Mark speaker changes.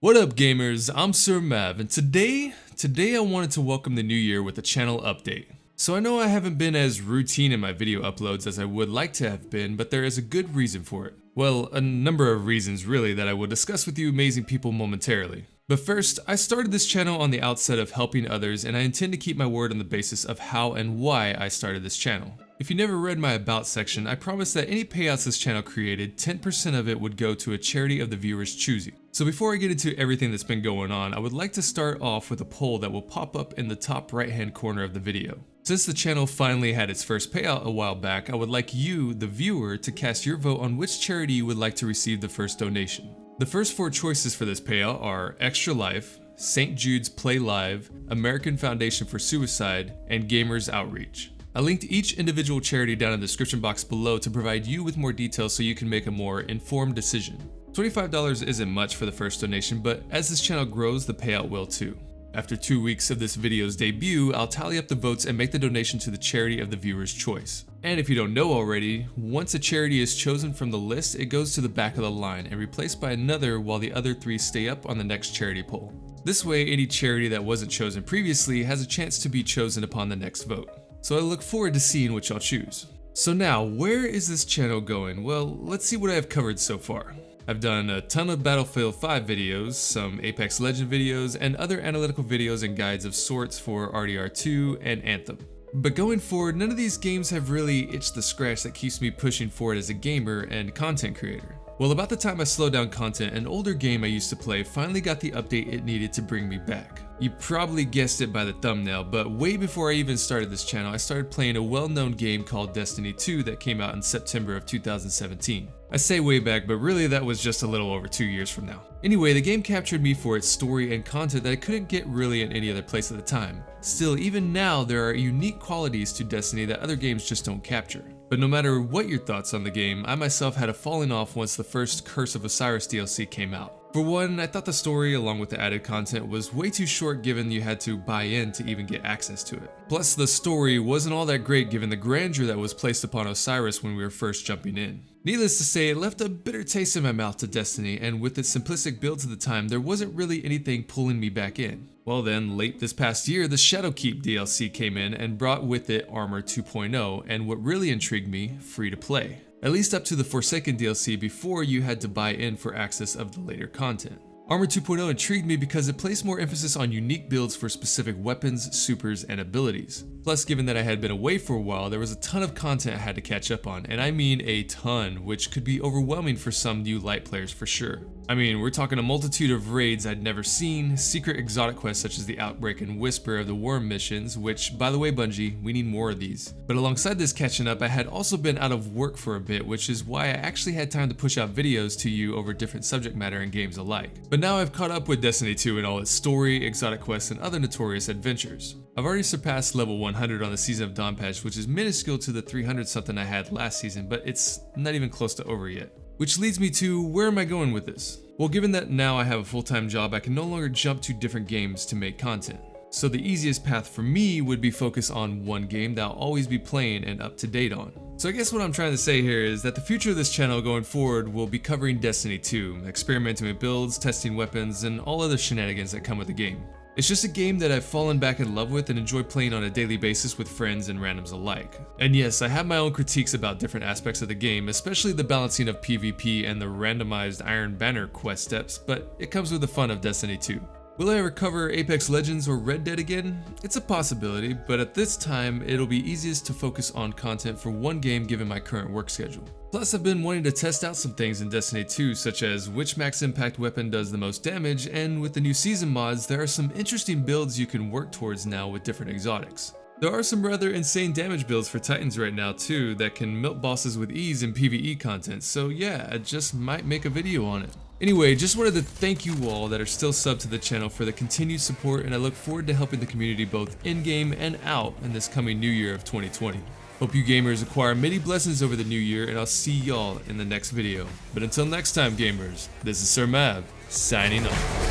Speaker 1: What up gamers, I'm Sir Mav, and today I wanted to welcome the new year with a channel update. So I know I haven't been as routine in my video uploads as I would like to have been, but there is a good reason for it. Well, a number of reasons really that I will discuss with you amazing people momentarily. But first, I started this channel on the outset of helping others, and I intend to keep my word on the basis of how and why I started this channel. If you never read my about section, I promised that any payouts this channel created, 10% of it would go to a charity of the viewer's choosing. So before I get into everything that's been going on, I would like to start off with a poll that will pop up in the top right hand corner of the video. Since the channel finally had its first payout a while back, I would like you, the viewer, to cast your vote on which charity you would like to receive the first donation. The first 4 choices for this payout are Extra Life, St. Jude's Play Live, American Foundation for Suicide, and Gamers Outreach. I linked each individual charity down in the description box below to provide you with more details so you can make a more informed decision. $25 isn't much for the first donation, but as this channel grows, the payout will too. After 2 weeks of this video's debut, I'll tally up the votes and make the donation to the charity of the viewer's choice. And if you don't know already, once a charity is chosen from the list, it goes to the back of the line and replaced by another while the other 3 stay up on the next charity poll. This way, any charity that wasn't chosen previously has a chance to be chosen upon the next vote. So I look forward to seeing what y'all choose. So now, where is this channel going? Well, let's see what I have covered so far. I've done a ton of Battlefield 5 videos, some Apex Legends videos, and other analytical videos and guides of sorts for RDR2 and Anthem. But going forward, none of these games have really itched the scratch that keeps me pushing forward as a gamer and content creator. Well, about the time I slowed down content, an older game I used to play finally got the update it needed to bring me back. You probably guessed it by the thumbnail, but way before I even started this channel, I started playing a well-known game called Destiny 2 that came out in September of 2017. I say way back, but really that was just a little over 2 years from now. Anyway, the game captured me for its story and content that I couldn't get really in any other place at the time. Still, even now, there are unique qualities to Destiny that other games just don't capture. But no matter what your thoughts on the game, I myself had a falling off once the first Curse of Osiris DLC came out. For one, I thought the story along with the added content was way too short given you had to buy in to even get access to it. Plus the story wasn't all that great given the grandeur that was placed upon Osiris when we were first jumping in. Needless to say, it left a bitter taste in my mouth to Destiny, and with its simplistic builds at the time, there wasn't really anything pulling me back in. Well then, late this past year, the Shadowkeep DLC came in and brought with it Armor 2.0, and what really intrigued me, free to play. At least up to the Forsaken DLC before you had to buy in for access of the later content. Armor 2.0 intrigued me because it placed more emphasis on unique builds for specific weapons, supers, and abilities. Plus, given that I had been away for a while, there was a ton of content I had to catch up on, and I mean a ton, which could be overwhelming for some new light players for sure. I mean, we're talking a multitude of raids I'd never seen, secret exotic quests such as the Outbreak and Whisper of the Worm missions, which, by the way Bungie, we need more of these. But alongside this catching up, I had also been out of work for a bit, which is why I actually had time to push out videos to you over different subject matter and games alike. But now I've caught up with Destiny 2 and all its story, exotic quests, and other notorious adventures. I've already surpassed level 100 on the Season of Dawn patch, which is minuscule to the 300 something I had last season, but it's not even close to over yet. Which leads me to, where am I going with this? Well, given that now I have a full-time job, I can no longer jump to different games to make content. So the easiest path for me would be focus on one game that I'll always be playing and up to date on. So I guess what I'm trying to say here is that the future of this channel going forward will be covering Destiny 2, experimenting with builds, testing weapons, and all other shenanigans that come with the game. It's just a game that I've fallen back in love with and enjoy playing on a daily basis with friends and randoms alike. And yes, I have my own critiques about different aspects of the game, especially the balancing of PvP and the randomized Iron Banner quest steps, but it comes with the fun of Destiny 2. Will I ever cover Apex Legends or Red Dead again? It's a possibility, but at this time, it'll be easiest to focus on content for one game given my current work schedule. Plus, I've been wanting to test out some things in Destiny 2, such as which max impact weapon does the most damage, and with the new season mods, there are some interesting builds you can work towards now with different exotics. There are some rather insane damage builds for Titans right now too that can melt bosses with ease in PvE content, so yeah, I just might make a video on it. Anyway, just wanted to thank you all that are still subbed to the channel for the continued support, and I look forward to helping the community both in-game and out in this coming new year of 2020. Hope you gamers acquire many blessings over the new year, and I'll see y'all in the next video. But until next time gamers, this is Sir Mav, signing off.